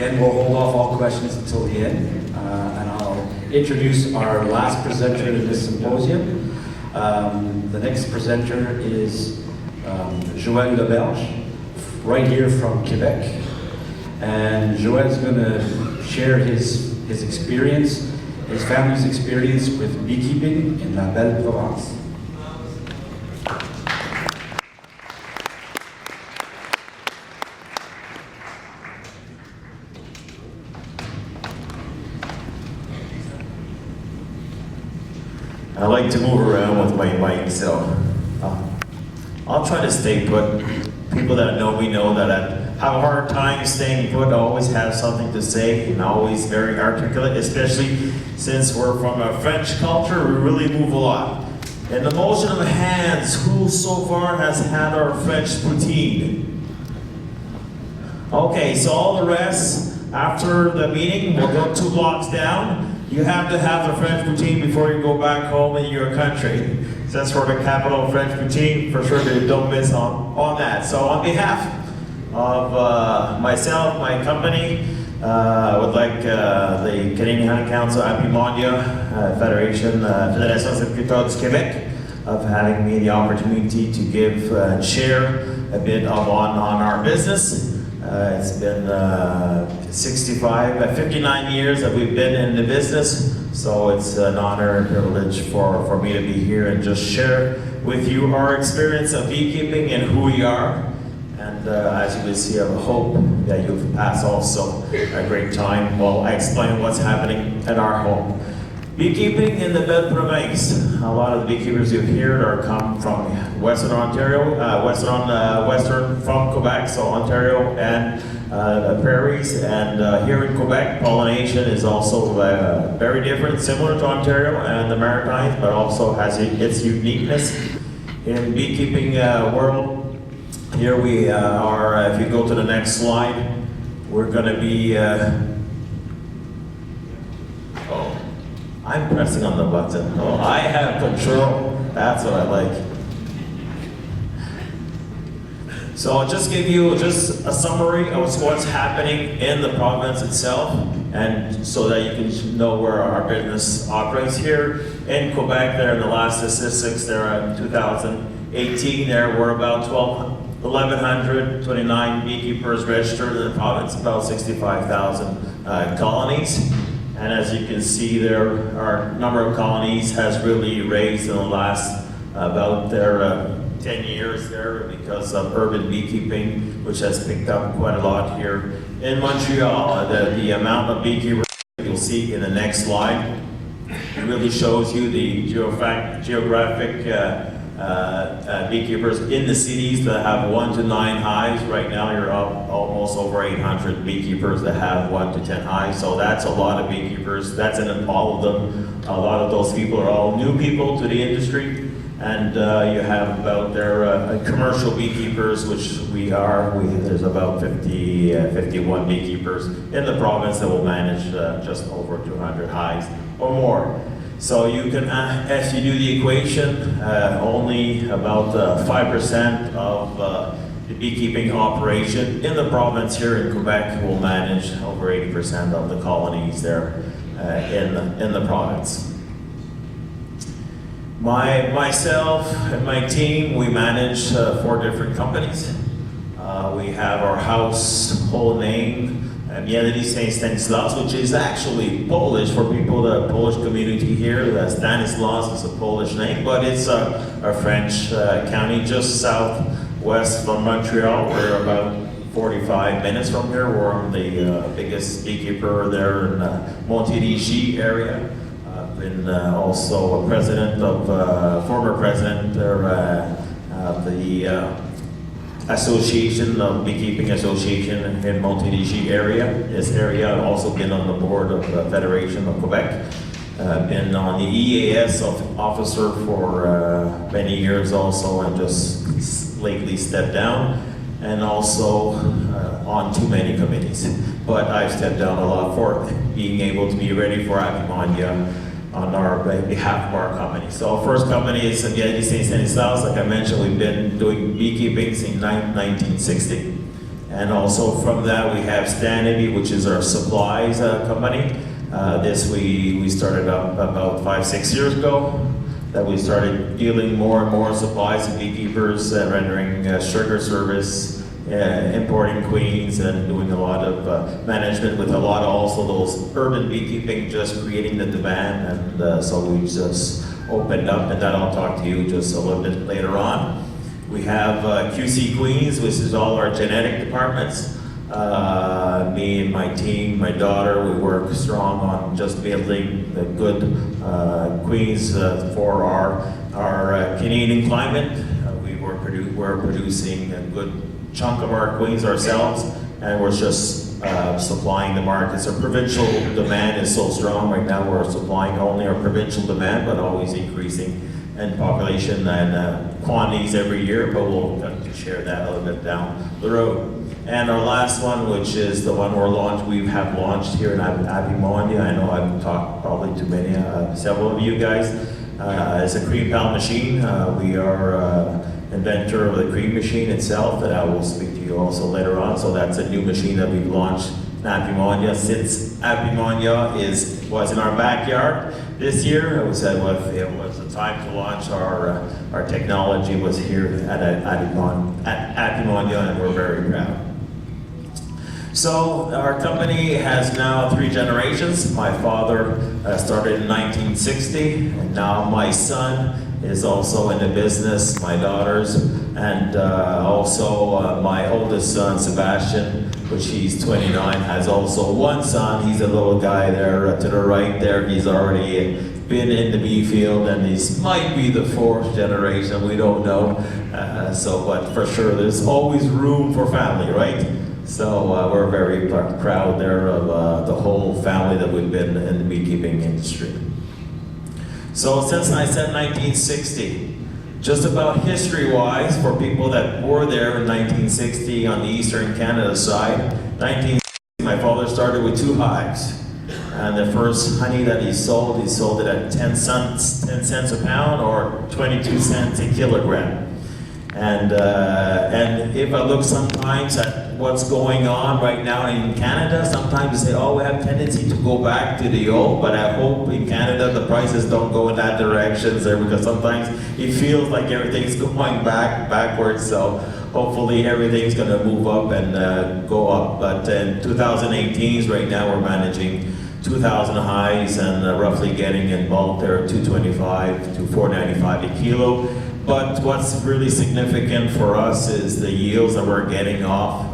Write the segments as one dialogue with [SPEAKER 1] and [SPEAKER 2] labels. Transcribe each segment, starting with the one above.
[SPEAKER 1] Again, we'll hold off all questions until the end, and I'll introduce our last presenter in this symposium. The next presenter is Joël Laberge, right here from Quebec. And Joël's going to share his experience, his family's experience with beekeeping in La Belle Province.
[SPEAKER 2] I like to move around with my mic, so I'll try to stay put. People that know me know that I have a hard time staying put. I always have something to say and always very articulate, especially since we're from a French culture, we really move a lot. In the motion of hands, who so far has had our French poutine? Okay, so all the rest, after the meeting, we'll go 2 blocks down. You have to have the French poutine before you go back home in your country. Since we're the capital of French poutine, for sure that you don't miss on that. So on behalf of myself, my company, I would like the Canadian Hunting Council, Apimondia, Fédération des Agriculteurs du Québec, of having me the opportunity to give and share a bit on our business. It's been 59 years that we've been in the business, so it's an honor and privilege for me to be here and just share with you our experience of beekeeping and who we are. And as you will see, I hope that you've passed also a great time while I explain what's happening at our home. Beekeeping in the Belle Province. A lot of the beekeepers you hear are come from Western Ontario, Western from Quebec, so Ontario and the prairies. And here in Quebec, pollination is also very different, similar to Ontario and the Maritimes, but also has its uniqueness. In beekeeping world, here we are, if you go to the next slide, we're going to be I'm pressing on the button. Oh, I have control. That's what I like. So I'll just give you just a summary of what's happening in the province itself, and so that you can know where our business operates here. In Quebec, there in the last statistics, there in 2018, there were about 1,129 beekeepers registered in the province, about 65,000 colonies. And as you can see there, our number of colonies has really raised in the last about 10 years there because of urban beekeeping, which has picked up quite a lot here in Montreal. The amount of beekeepers you'll see in the next slide, it really shows you the geographic beekeepers in the cities that have 1 to 9 hives. Right now you're up almost over 800 beekeepers that have 1 to 10 hives, so that's a lot of beekeepers. That's in all of them. A lot of those people are all new people to the industry, and you have about their commercial beekeepers, which there's about 51 beekeepers in the province that will manage just over 200 hives or more. So you can, if you do the equation, only about 5% of the beekeeping operation in the province here in Quebec will manage over 80% of the colonies there in the province. Myself and my team, we manage 4 different companies. We have our household name, Belle, St. Stanislas, which is actually Polish for people, the Polish community here. Stanislas is a Polish name, but it's a French county just southwest from Montreal. We're about 45 minutes from here. We're the biggest beekeeper there in the Montérégie area. I've been also a president former president of the Association of Beekeeping Association in Montérégie area. This area, I've also been on the board of the Fédération of Quebec. Been on the EAS officer for many years also, and just lately stepped down, and also on too many committees. But I've stepped down a lot for being able to be ready for Apimondia on behalf of our company. So our first company is Belle, St. Stanislas. Like I mentioned, we've been doing beekeeping since 1960. And also from that, we have Stanley, which is our supplies company. This we started up about 5-6 years ago. That we started dealing more and more supplies to beekeepers, rendering sugar service, importing queens, and doing a lot of management with a lot of also those urban beekeeping, just creating the demand. And so we just opened up, and that I'll talk to you just a little bit later on. We have QC Queens, which is all our genetic departments. Me and my team, my daughter, we work strong on just building the good queens for our Canadian climate. We're producing a good chunk of our queens ourselves, and we're just supplying the markets. Our provincial demand is so strong right now. We're supplying only our provincial demand, but always increasing in population and quantities every year. But we'll share that a little bit down the road. And our last one, which is the one we have launched here in Apimondia. I know I've talked probably to many, several of you guys. It's a cream pal machine. We are inventor of the cream machine itself, that I will speak to you also later on. So that's a new machine that we've launched in Apimondia. Since Apimondia was in our backyard this year, it was the time to launch our technology was here at Apimondia, and we're very proud. So our company has now 3 generations. My father started in 1960, and now my son is also in the business, my daughters, and also my oldest son, Sebastian, which he's 29, has also one son. He's a little guy there to the right there. He's already been in the bee field, and he might be the 4th generation, we don't know. But for sure, there's always room for family, right? So we're very proud there of the whole family that we've been in the beekeeping industry. So since I said 1960, just about history-wise, for people that were there in 1960 on the Eastern Canada side, 1960, my father started with 2 hives. And the first honey that he sold it at 10 cents a pound or 22 cents a kilogram. And if I look sometimes at what's going on right now in Canada, sometimes you say, oh, we have tendency to go back to the old, but I hope in Canada the prices don't go in that direction there, because sometimes it feels like everything's going backwards. So hopefully everything's going to move up and go up. But in 2018, right now we're managing 2,000 hives and roughly getting in bulk there $225 to $495 a kilo. But what's really significant for us is the yields that we're getting off.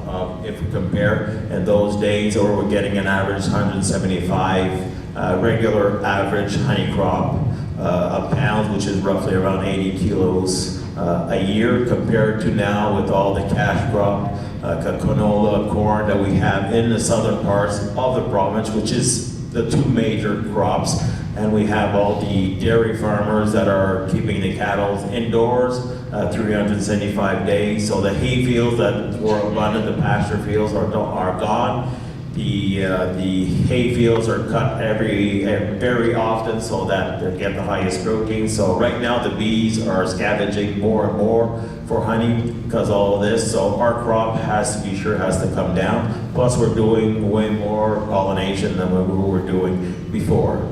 [SPEAKER 2] If we compare in those days, or we're getting an average 175 regular average honey crop of pounds, which is roughly around 80 kilos a year, compared to now with all the cash crop, canola, corn that we have in the southern parts of the province, which is the 2 major crops. And we have all the dairy farmers that are keeping the cattle indoors 375 days. So the hay fields that were abundant, the pasture fields are gone. The hay fields are cut very often so that they get the highest protein. So right now the bees are scavenging more and more for honey because of all of this. So our crop has to come down. Plus we're doing way more pollination than we were doing before.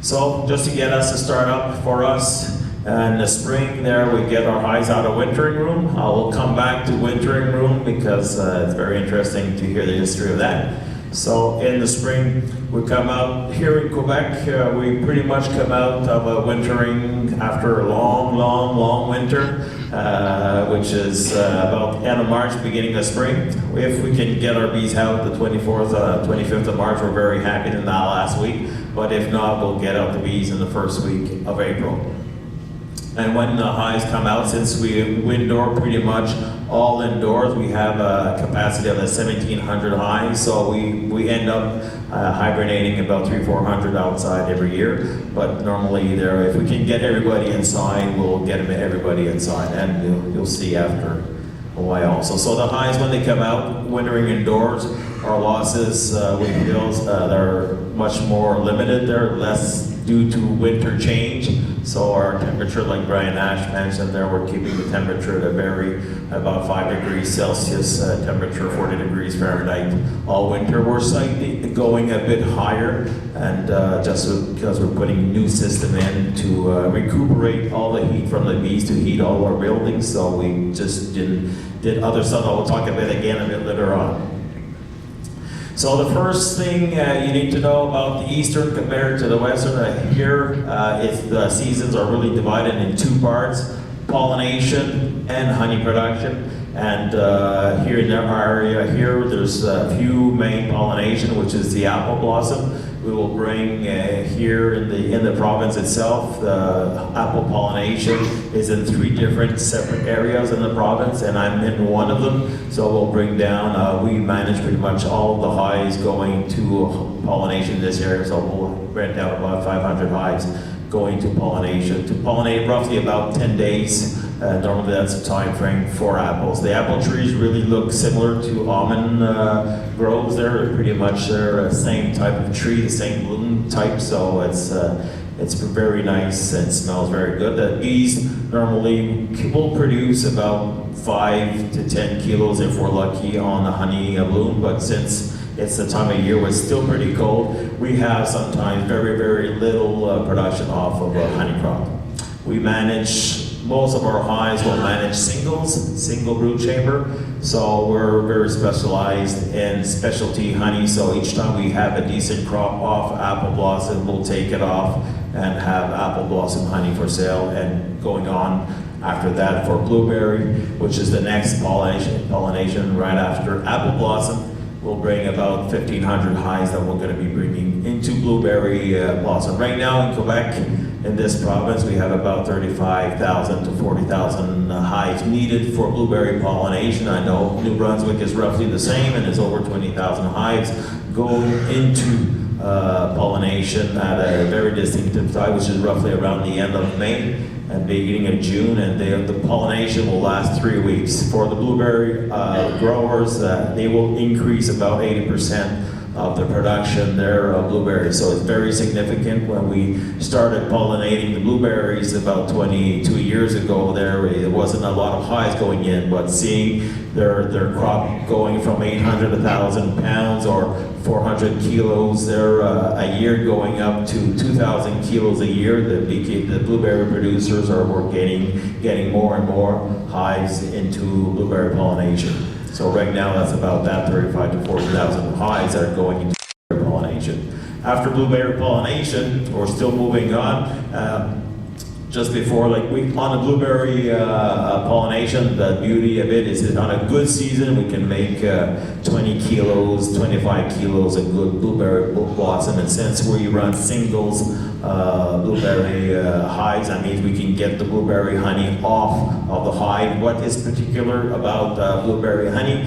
[SPEAKER 2] So just to get us to start up for us, in the spring there we get our hives out of wintering room. I will come back to wintering room because it's very interesting to hear the history of that. So in the spring we come out here in Quebec. We pretty much come out of a wintering after a long winter, which is about the end of March, beginning of spring. If we can get our bees out the 24th, 25th of March, we're very happy in that last week. But if not, we'll get out the bees in the first week of April. And when the hives come out, since we indoor pretty much all indoors, we have a capacity of 1,700 hives, so we end up hibernating about 300-400 outside every year. But normally if we can get everybody inside, we'll get everybody inside, and you'll see after a while. So the hives, when they come out wintering indoors, Our losses with hills they're much more limited. They're less due to winter change. So our temperature, like Brian Nash mentioned there, we're keeping the temperature at a very about 5 degrees Celsius temperature, 40 degrees Fahrenheit all winter. We're slightly going a bit higher, and just because we're putting new system in to recuperate all the heat from the bees to heat all our buildings. So we just did other stuff. I'll talk a bit later on. So the first thing you need to know about the eastern compared to the western here is the seasons are really divided in two parts: pollination and honey production. And here in our area here, there's a few main pollination, which is the apple blossom. We will bring here in the province itself, the apple pollination is in 3 different separate areas in the province, and I'm in one of them. So we'll bring down, we manage pretty much all the hives going to pollination in this area. So we'll rent out about 500 hives going to pollination. To pollinate roughly about 10 days. Normally that's the time frame for apples. The apple trees really look similar to almond groves. They're pretty much the same type of tree, the same bloom type, so it's very nice and smells very good. The bees normally will produce about 5 to 10 kilos if we're lucky on the honey bloom, but since it's the time of year where it's still pretty cold, we have sometimes very, very little production off of a honey crop. We manage, most of our hives will manage single brood chamber. So we're very specialized in specialty honey. So each time we have a decent crop off apple blossom, we'll take it off and have apple blossom honey for sale. And going on after that for blueberry, which is the next pollination right after apple blossom, we'll bring about 1,500 hives that we're going to be bringing into blueberry blossom. Right now in Quebec, in this province, we have about 35,000 to 40,000 hives needed for blueberry pollination. I know New Brunswick is roughly the same, and there's over 20,000 hives going into pollination at a very distinctive time, which is roughly around the end of May and beginning of June, and the pollination will last 3 weeks. For the blueberry growers, they will increase about 80% of the production there of blueberries. So it's very significant. When we started pollinating the blueberries about 22 years ago, there wasn't a lot of hives going in, but seeing their crop going from 800 to 1,000 pounds or 400 kilos there a year, going up to 2,000 kilos a year, the blueberry producers are getting more and more hives into blueberry pollination. So right now that's about that 35 to 40,000 hives that are going into blueberry pollination. After blueberry pollination, we're still moving on. Just before, like on the blueberry pollination, the beauty of it is that on a good season, we can make 20 kilos, 25 kilos of good blueberry blossom. And since we run singles blueberry hives, that means we can get the blueberry honey off of the hive. What is particular about blueberry honey?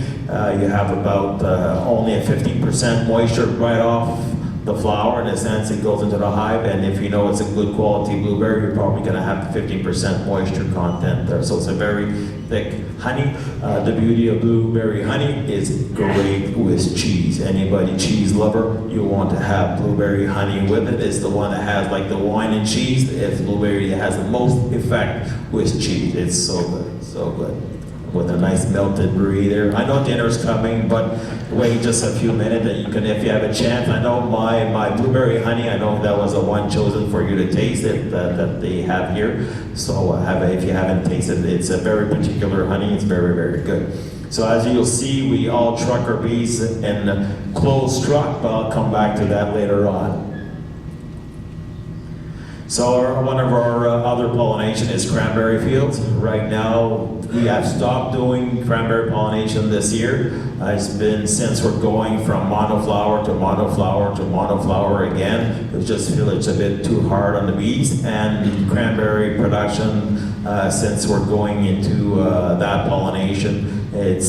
[SPEAKER 2] You have about only a 15% moisture right off the flower. In a sense, it goes into the hive, and if you know it's a good quality blueberry, you're probably going to have 15% moisture content there. So it's a very thick honey. The beauty of blueberry honey is great with cheese. Anybody cheese lover, you want to have blueberry honey with it. It's the one that has, like the wine and cheese, it's blueberry that has the most effect with cheese. It's so good, so good. With a nice melted brie there. I know dinner's coming, but wait just a few minutes and you can, if you have a chance. I know my blueberry honey, I know that was the one chosen for you to taste it, that they have here. So if you haven't tasted it, it's a very particular honey. It's very, very good. So as you'll see, we all truck our bees in closed truck, but I'll come back to that later on. So one of our other pollination is cranberry fields. Right now, we have stopped doing cranberry pollination this year. It's been since we're going from monoflower to monoflower to monoflower again. We just feel it's a bit too hard on the bees. And the cranberry production, since we're going into that pollination, it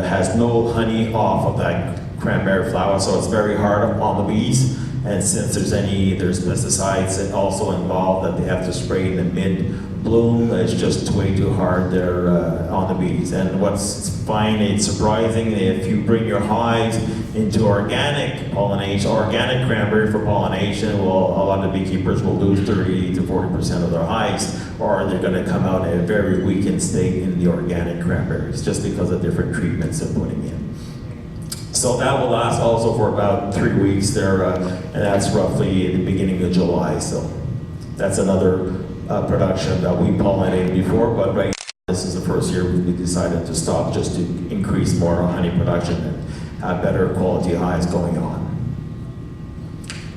[SPEAKER 2] has no honey off of that cranberry flower, so it's very hard on the bees. And since there's pesticides that also involved that they have to spray in the bloom. It's just way too hard there on the bees. And what's fine, it's surprising, if you bring your hives into organic pollination, organic cranberry for pollination, well, a lot of beekeepers will lose 30 to 40% of their hives, or they're going to come out in a very weakened state in the organic cranberries, just because of different treatments they're putting in. So that will last also for about 3 weeks there, and that's roughly in the beginning of July. So that's another production that we pollinated before, but right now, this is the first year we decided to stop just to increase more honey production and have better quality hives going on.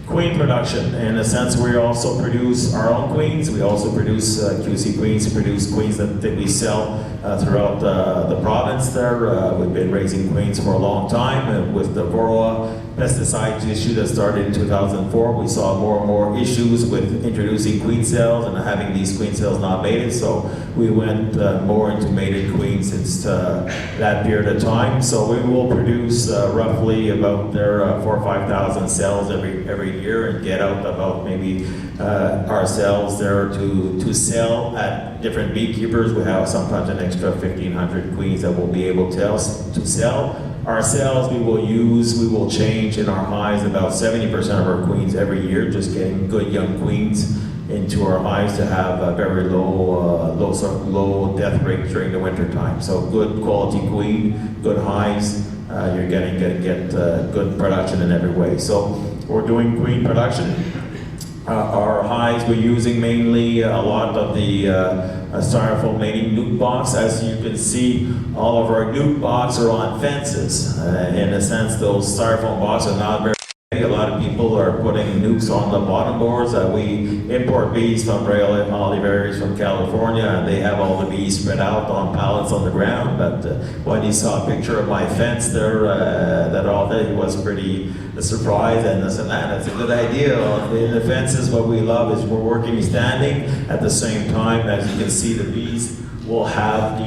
[SPEAKER 2] Queen production, in a sense, we also produce our own queens. We also produce QC queens, produce queens that we sell throughout the province there. We've been raising queens for a long time, and with the varroa pesticide issue that started in 2004, we saw more and more issues with introducing queen cells and having these queen cells not mated, so we went more into mated queens since that period of time. So we will produce roughly about 4,000 or 5,000 cells every year and get out about maybe our cells there to sell at different beekeepers. We have sometimes an extra 1,500 queens that we'll be able to sell. Our cells we will change in our hives about 70% of our queens every year, just getting good young queens into our hives to have a very low death rate during the winter time. So good quality queen, good hives, you're going to get good production in every way. So we're doing queen production. Our hives, we're using mainly a lot of the styrofoam mating nuke box. As you can see, all of our nuke box are on fences. In a sense, those styrofoam boxes are not very heavy. A lot of people are putting nukes on the bottom boards. We import bees from Laberge from California, and they have all the bees spread out on pallets on the ground. But when he saw a picture of my fence there, it was pretty a surprise, and this and that. That's a good idea. In the fences, what we love is we're working standing. At the same time, as you can see, the bees will have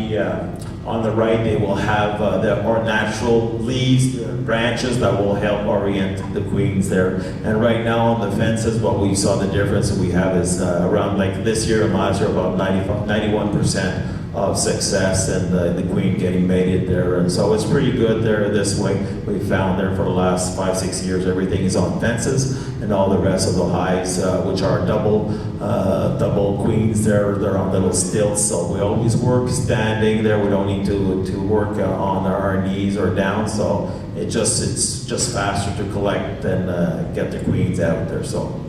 [SPEAKER 2] on the right, they will have our natural leaves, branches that will help orient the queens there. And right now on the fences, what we saw the difference we have is around, like this year and last year, about 91% of success and the queen getting mated there. And so it's pretty good there this way. We found there for the last 5-6 years, everything is on fences, and all the rest of the hives, which are double queens there, they're on little stilts. So we always work standing there. We don't need to work on our knees or down. So it's just faster to collect and get the queens out there. So.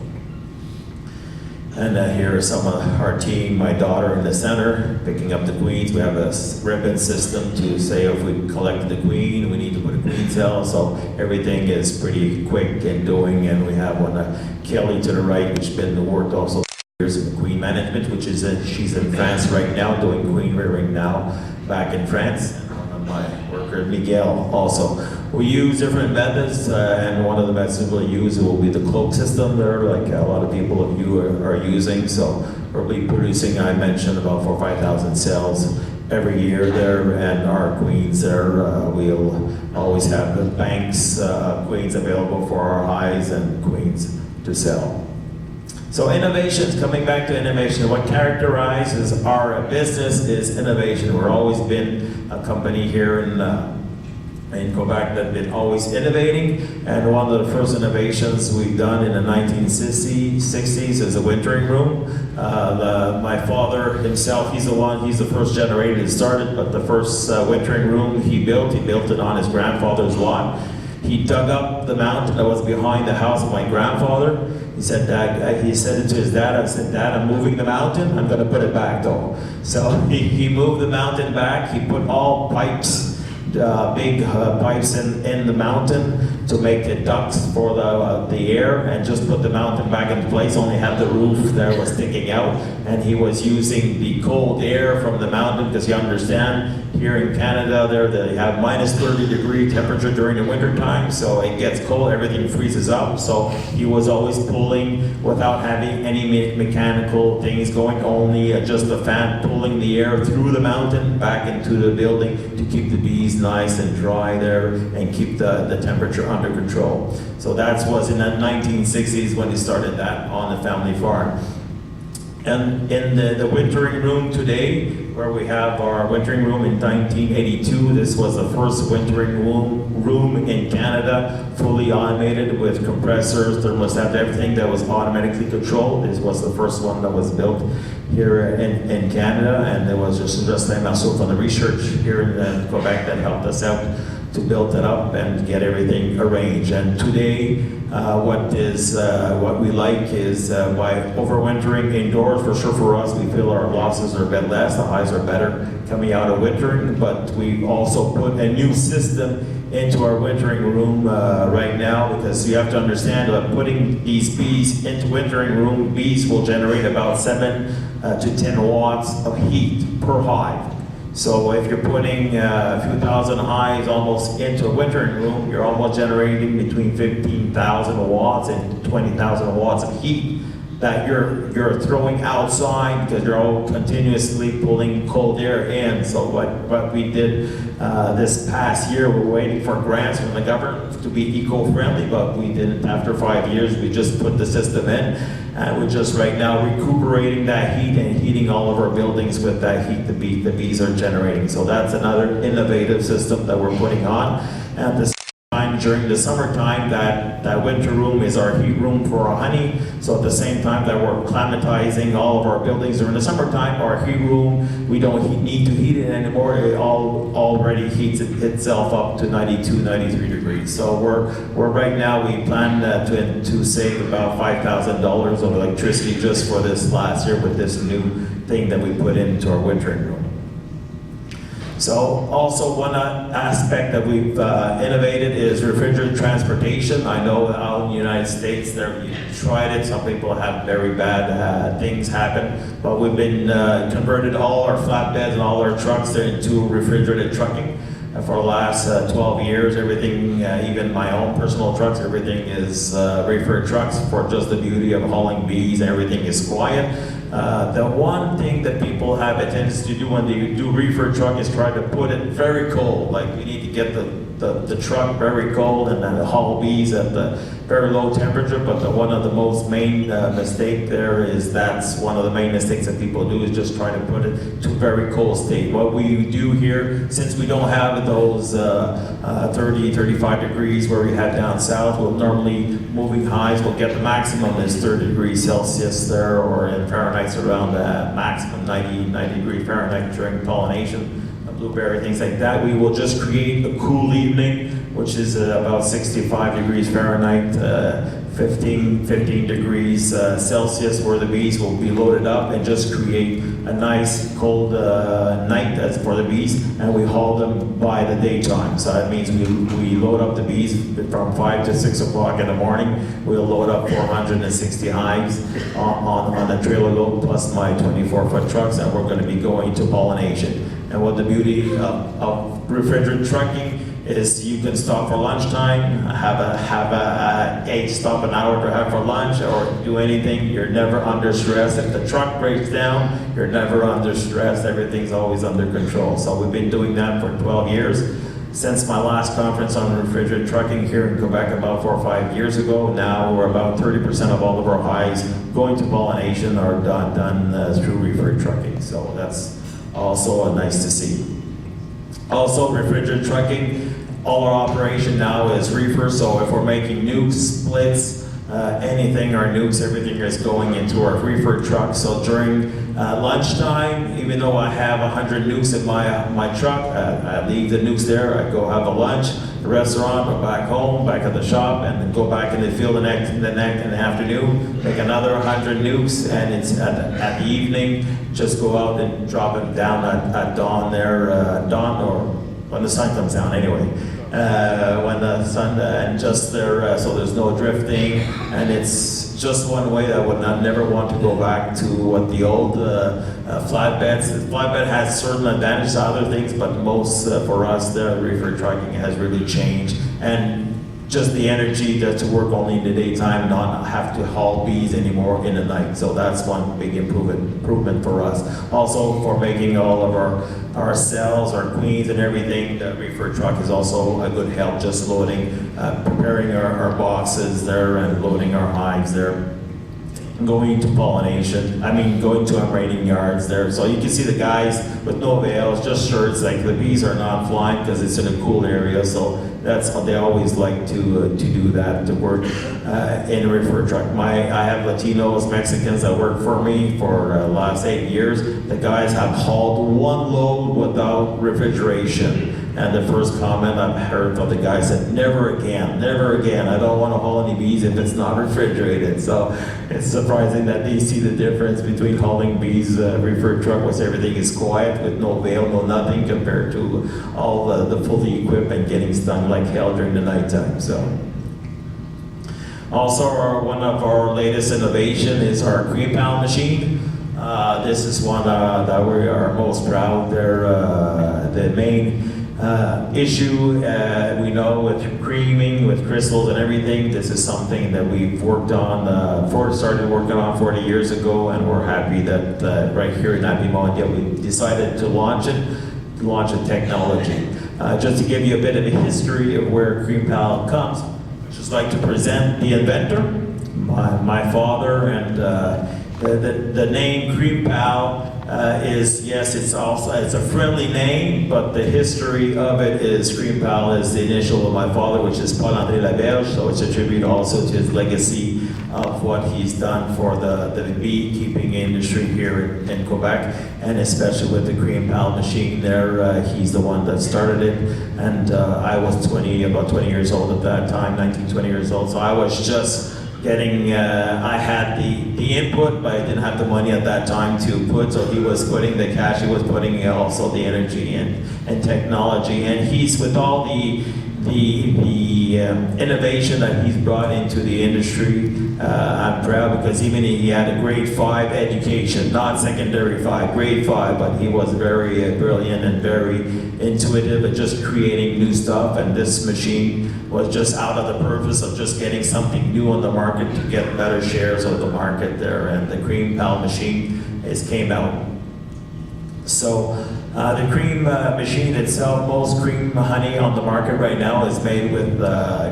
[SPEAKER 2] And here is some of our team, my daughter in the center, picking up the queens. We have a ribbon system to say if we collected the queen, we need to put a queen cell. So everything is pretty quick in doing, and we have one, Kelly to the right, which been worked also years in queen management, which is she's in France right now, doing queen rearing now, back in France. And one of my workers, Miguel, also. We use different methods, and one of the methods we'll use will be the cloak system there, like a lot of people of you are using. So we'll be producing, I mentioned, about 4,000 or 5,000 cells every year there, and our queens there, we'll always have the banks queens available for our hives and queens to sell. So innovations, coming back to innovation, what characterizes our business is innovation. We've always been a company here in Quebec that's been always innovating, and one of the first innovations we've done in the 1960s is a wintering room. My father himself, he's the first generator that started, but the first wintering room he built it on his grandfather's lot. He dug up the mountain that was behind the house of my grandfather. He said, he said it to his dad, I said, Dad, I'm moving the mountain, I'm gonna put it back though. So he moved the mountain back, he put all pipes, big pipes in the mountain to make the ducts for the air, and just put the mountain back in place, only had the roof there was sticking out, and he was using the cold air from the mountain, because you understand, here in Canada there they have minus 30-degree temperature during the winter time, so it gets cold, everything freezes up, so he was always pulling without having any mechanical things going, only just the fan pulling the air through the mountain back into the building to keep the bees nice and dry there and keep the temperature under control. So that was in the 1960s when he started that on the family farm. And in the wintering room today, where we have our wintering room in 1982, this was the first wintering room in Canada, fully automated with compressors, thermostat, everything that was automatically controlled. This was the first one that was built here in Canada, and there was just also from the research here in Quebec that helped us out to build it up and get everything arranged. And today, what we like is by overwintering indoors, for sure for us, we feel our losses are a bit less, the highs are better coming out of wintering, but we also put a new system into our wintering room right now, because you have to understand that putting these bees into wintering room, bees will generate about 7 to 10 watts of heat per hive. So if you're putting a few thousand hives almost into a wintering room, you're almost generating between 15,000 watts and 20,000 watts of heat that you're throwing outside, because you're all continuously pulling cold air in. So what we did this past year, we're waiting for grants from the government to be eco-friendly, but we didn't. After 5 years, we just put the system in, and we're just right now recuperating that heat and heating all of our buildings with that heat the bees are generating. So that's another innovative system that we're putting on. And this time during the summertime, that winter room is our heat room for our honey. So at the same time that we're climatizing all of our buildings during the summertime, our heat room, we don't need to heat it anymore. It already heats itself up to 92, 93 degrees. So we're right now, we plan to save about $5,000 of electricity just for this last year with this new thing that we put into our wintering room. So also one aspect that we've innovated is refrigerated transportation. I know out in the United States, you tried it, some people have very bad things happen, but we've been converted all our flatbeds and all our trucks into refrigerated trucking. For the last 12 years, everything, even my own personal trucks, everything is refrigerated trucks for just the beauty of hauling bees, and everything is quiet. The one thing that people have a tendency to do when they do reefer truck is try to put it very cold. Like we need to get the truck very cold and then haul bees at the very low temperature. But one of the most main mistake there is that's one of the main mistakes that people do is just try to put it to a very cold state. What we do here, since we don't have those 30, 35 degrees where we have down south, we'll normally moving highs, we'll get the maximum is 30 degrees Celsius there, or in Fahrenheit around maximum 90 degree Fahrenheit during pollination, blueberry, things like that. We will just create a cool evening, which is about 65 degrees Fahrenheit, 15 degrees Celsius, where the bees will be loaded up, and just create a nice cold night that's for the bees, and we haul them by the daytime. So that means we load up the bees from 5 to 6 o'clock in the morning. We'll load up 460 hives on a trailer load plus my 24-foot trucks, and we're going to be going to pollination. And what the beauty of refrigerated trucking is, you can stop for lunchtime, have a stop an hour to have for lunch, or do anything. You're never under stress. If the truck breaks down, you're never under stress. Everything's always under control. So we've been doing that for 12 years. Since my last conference on refrigerated trucking here in Quebec about 4 or 5 years ago, now we're about 30% of all of our hives going to pollination are done through refrigerated trucking. So that's also nice to see. Also, refrigerated trucking, all our operation now is reefer, so if we're making nukes, splits, anything, our nukes, everything is going into our reefer truck. So during lunchtime, even though I have 100 nukes in my truck, I leave the nukes there, I go have a lunch, the restaurant, go back home, back at the shop, and then go back in the field in the afternoon, make another 100 nukes, and it's at the evening, just go out and drop them down at dawn there, dawn or when the sun comes down anyway. When the sun, and just there, so there's no drifting, and it's just one way that I would never want to go back to what the old flatbeds. The flatbed has certain advantages to other things, but most for us, the reefer trucking has really changed. And just the energy to work only in the daytime, not have to haul bees anymore in the night. So that's one big improvement for us. Also for making all of our cells, our queens and everything, the reefer truck is also a good help, just loading, preparing our boxes there and loading our hives there. going to pollination, going to raiding yards there. So you can see the guys with no veils, just shirts, like the bees are not flying because it's in a cool area. So that's how they always like to do that, to work in a reefer truck. I have Latinos, Mexicans that work for me for the last 8 years. The guys have hauled one load without refrigeration. And the first comment I've heard from the guy said, never again, never again. I don't want to haul any bees if it's not refrigerated. So it's surprising that they see the difference between hauling bees, reefer truck, where everything is quiet with no veil, no nothing, compared to all the fully equipped and getting stung like hell during the nighttime. So. Also, one of our latest innovation is our cream pound machine. This is one that we are most proud. The main issue we know with creaming, with crystals and everything, this is something that we've worked on, started working on 40 years ago, and we're happy that right here in Apimondia we decided to launch a technology. Just to give you a bit of a history of where cream pound comes, I'd just like to present the inventor, my father, and the name cream pound is, yes, it's a friendly name, but the history of it is cream pal is the initial of my father, which is Paul André Laberge, so it's a tribute also to his legacy of what he's done for the beekeeping industry here in Quebec, and especially with the cream pal machine there. He's the one that started it, and I was about 20 years old at that time, 19, 20 years old, so I was just getting, I had the input, but I didn't have the money at that time to put, so he was putting the cash, he was putting also the energy and technology, and he's with all the innovation that he's brought into the industry. I'm proud because even he had a grade 5 education, not secondary 5, grade 5, but he was very brilliant and very intuitive at just creating new stuff, and this machine was just out of the purpose of just getting something new on the market to get better shares of the market there, and the cream pal machine came out. So the cream machine itself, most cream honey on the market right now is made with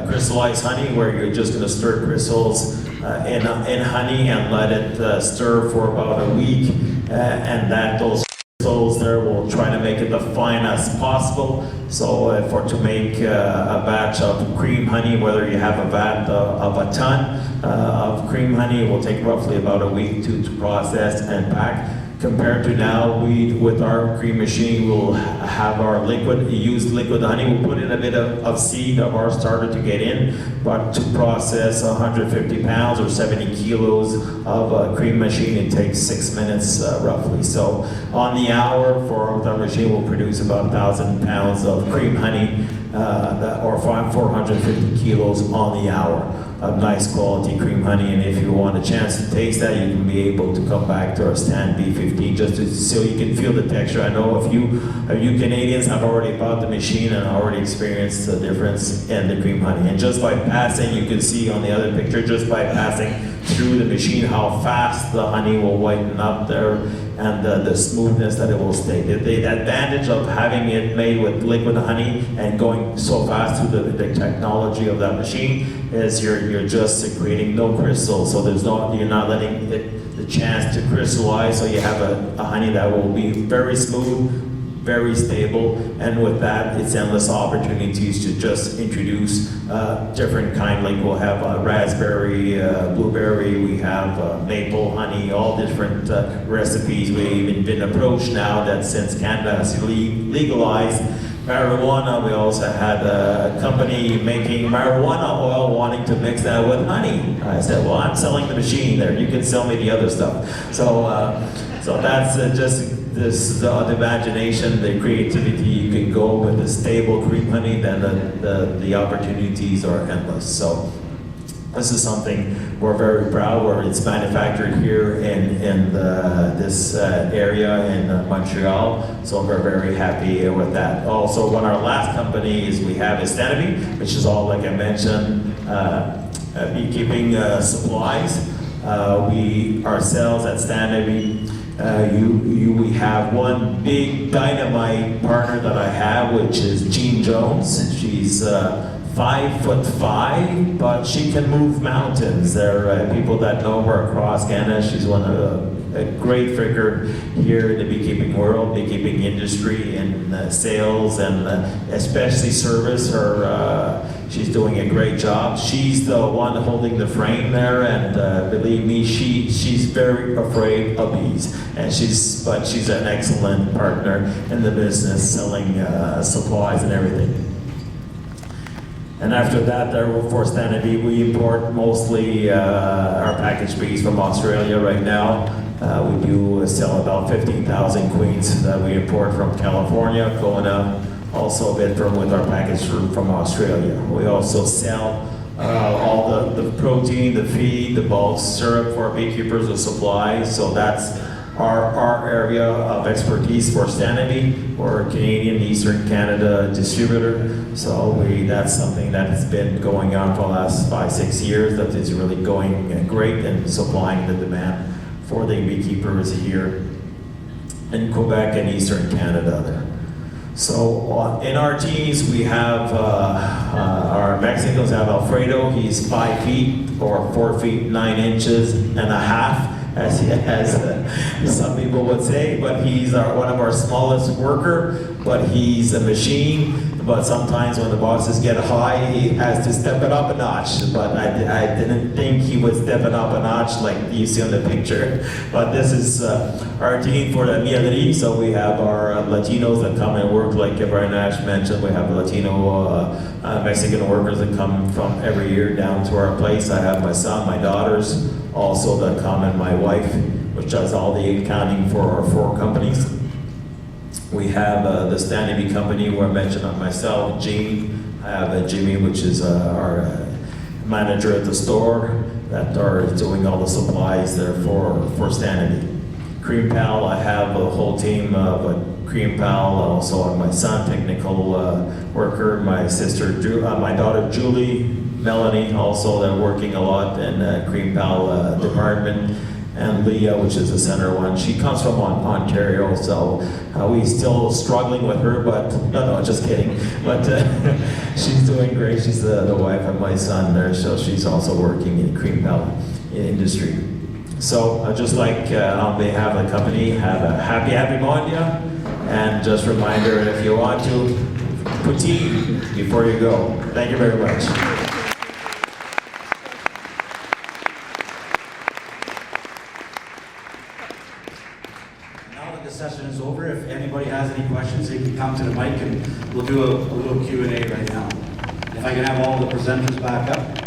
[SPEAKER 2] crystallized honey, where you're just going to stir crystals in honey and let it stir for about a week, and those crystals there will try to make it the fine as possible. So to make a batch of cream honey, whether you have a vat of a ton of cream honey, it will take roughly about a week to process and pack. Compared to now, with our cream machine, we'll have our used liquid honey. We'll put in a bit of seed of our starter to get in, but to process 150 pounds or 70 kilos of a cream machine, it takes 6 minutes roughly. So on the hour, for the machine will produce about 1,000 pounds of cream honey, or 450 kilos on the hour of nice quality cream honey. And if you want a chance to taste that, you can be able to come back to our stand B15 just so you can feel the texture. I know a few Canadians have already bought the machine and already experienced the difference in the cream honey. And just by passing, you can see on the other picture, just by passing through the machine, how fast the honey will whiten up there, and the smoothness that it will stay. The advantage of having it made with liquid honey and going so fast through the technology of that machine is you're just creating no crystals, so you're not letting it the chance to crystallize, so you have a honey that will be very smooth, very stable, and with that, it's endless opportunities to just introduce different kind, like we'll have raspberry, blueberry, we have maple honey, all different recipes. We've even been approached now that since Canada has legalized marijuana, we also had a company making marijuana oil wanting to mix that with honey. I said, well, I'm selling the machine there, you can sell me the other stuff. So that's just the imagination, the creativity. You can go with a stable cream honey, then the opportunities are endless. So this is something we're very proud, where it's manufactured here in this area in Montreal. So we're very happy with that. Also, one of our last companies we have is Stanley, which is all, like I mentioned, beekeeping supplies. We ourselves at Stanley, we have one big dynamite partner that I have, which is Jean Jones. She's 5'5", but she can move mountains. There are people that know her across Canada. She's one of a great figure here in the beekeeping world, beekeeping industry, and sales, and especially service. She's doing a great job. She's the one holding the frame there, and believe me, she's very afraid of bees. And she's an excellent partner in the business, selling supplies and everything. And after that, for Stanley, we import mostly our packaged bees from Australia right now. We do sell about 15,000 queens that we import from California, going out also a bit with our packaged fruit from Australia. We also sell all the protein, the feed, the bulk syrup for beekeepers, the supplies. So that's our area of expertise for Stanley. We're a Canadian, Eastern Canada distributor. So that's something that has been going on for the last 5-6 years that is really going great and supplying the demand for the beekeepers here in Quebec and Eastern Canada there. So in our teams, we have our Mexicans have Alfredo. He's 5 feet or 4 feet 9 inches and a half, as some people would say. But he's one of our smallest worker. But he's a machine. But sometimes when the boxes get high, he has to step it up a notch. But I didn't think he would step it up a notch like you see on the picture. But this is our team for the Miellerie. So we have our Latinos that come and work, like Brian Nash mentioned. We have Latino Mexican workers that come from every year down to our place. I have my son, my daughters also that come, and my wife, which does all the accounting for our 4 companies. We have the Stanley Bee Company, where I mentioned myself, Jimmy. I have Jimmy, which is our manager at the store, that are doing all the supplies there for Stanley. Cream Pal, I have a whole team of Cream Pal, also my son, technical worker, my sister, my daughter Julie, Melanie, also they're working a lot in Cream Pal department. And Leah, which is the center one, she comes from Ontario, so we still struggling with her, but no, just kidding. But she's doing great. She's the wife of my son there, so she's also working in cream pal industry. So I'd just like, on behalf of the company, have a happy Apimondia, and just a reminder, if you want to, poutine before you go. Thank you very much.
[SPEAKER 1] Now that the session is over, if anybody has any questions, they can come to the mic and we'll do a little Q&A right now. If I can have all the presenters back up.